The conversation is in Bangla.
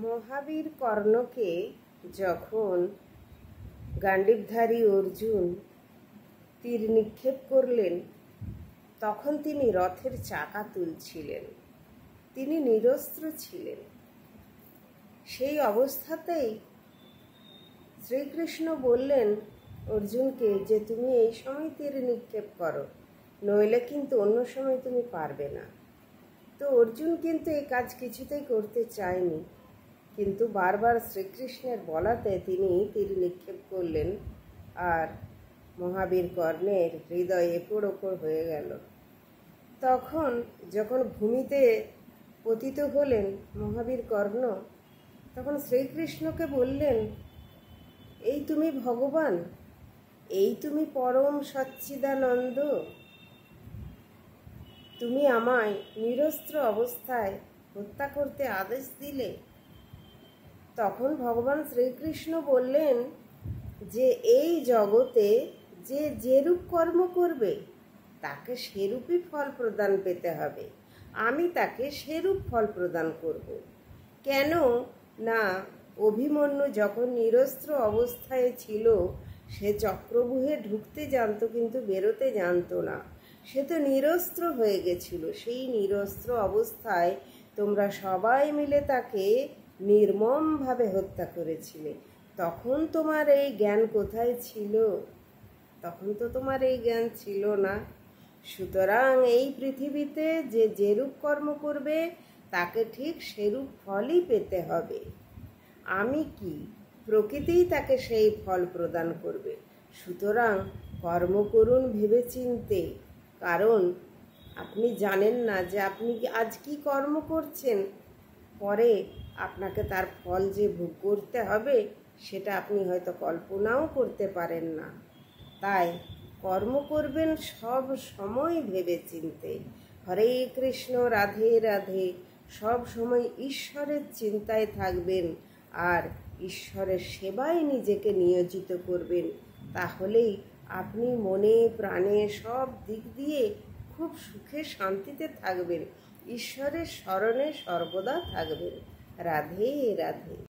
মহাবীর কর্ণকে যখন গান্ডীবধারী অর্জুন তীর নিক্ষেপ করলেন, তখন তিনি রথের চাকা তুলছিলেন। তিনি নিরস্ত্র ছিলেন। সেই অবস্থাতেই শ্রীকৃষ্ণ বললেন অর্জুনকে যে তুমি এই সময় তীর নিক্ষেপ করো, নইলে কিন্তু অন্য সময় তুমি পারবে না। তো অর্জুন কিন্তু এই কাজ কিছুতেই করতে চায়নি, কিন্তু বারবার শ্রীকৃষ্ণের বলাতে তিনি তীর নিক্ষেপ করলেন, আর মহাবীর কর্ণের হৃদয় এপড় ওপড় হয়ে গেল। তখন যখন ভূমিতে পতিত হলেন মহাবীর কর্ণ, তখন শ্রীকৃষ্ণকে বললেন, এই তুমি ভগবান, এই তুমি পরম সচ্চিদানন্দ, তুমি আমায় নিরস্ত্র অবস্থায় হত্যা করতে আদেশ দিলে। তখন ভগবান শ্রীকৃষ্ণ বললেন যে এই জগতে যে যেরূপ কর্ম করবে তাকে সেরূপই ফল প্রদান পেতে হবে। আমি তাকে সেরূপ ফল প্রদান করব। কেন না অভিমন্যু যখন নিরস্ত্র অবস্থায় ছিল, সে চক্রব্যূহে ঢুকতে জানতো কিন্তু বেরোতে জানতো না। সে তো নিরস্ত্র হয়ে গেছিল। সেই নিরস্ত্র অবস্থায় তোমরা সবাই মিলে তাকে নির্মমভাবে হত্যা করেছিলে। তখন তোমার এই জ্ঞান কোথায় ছিল? তখন তো তোমার এই জ্ঞান ছিল না। সুতরাং এই পৃথিবীতে যে যেরূপ কর্ম করবে তাকে ঠিক সেরূপ ফলই পেতে হবে। আমি কি? প্রকৃতিই তাকে সেই ফল প্রদান করবে। সুতরাং কর্ম করুন ভেবেচিন্তে, কারণ আপনি জানেন না যে আপনি আজ কি কর্ম করছেন, পরে আপনাকে তার ফল যে ভোগ করতে হবে সেটা আপনি হয়তো কল্পনাও করতে পারেন না। তাই কর্ম করবেন সব সময় ভেবেচিন্তে। হরে কৃষ্ণ, রাধে রাধে। সব সময় ঈশ্বরের চিন্তায় থাকবেন আর ঈশ্বরের সেবায় নিজেকে নিয়োজিত করবেন। তাহলেই আপনি মনে প্রাণে সব দিক দিয়ে খুব সুখে শান্তিতে থাকবেন, ঈশ্বরের স্মরণে সর্বদা থাকবেন। রাধে রাধে।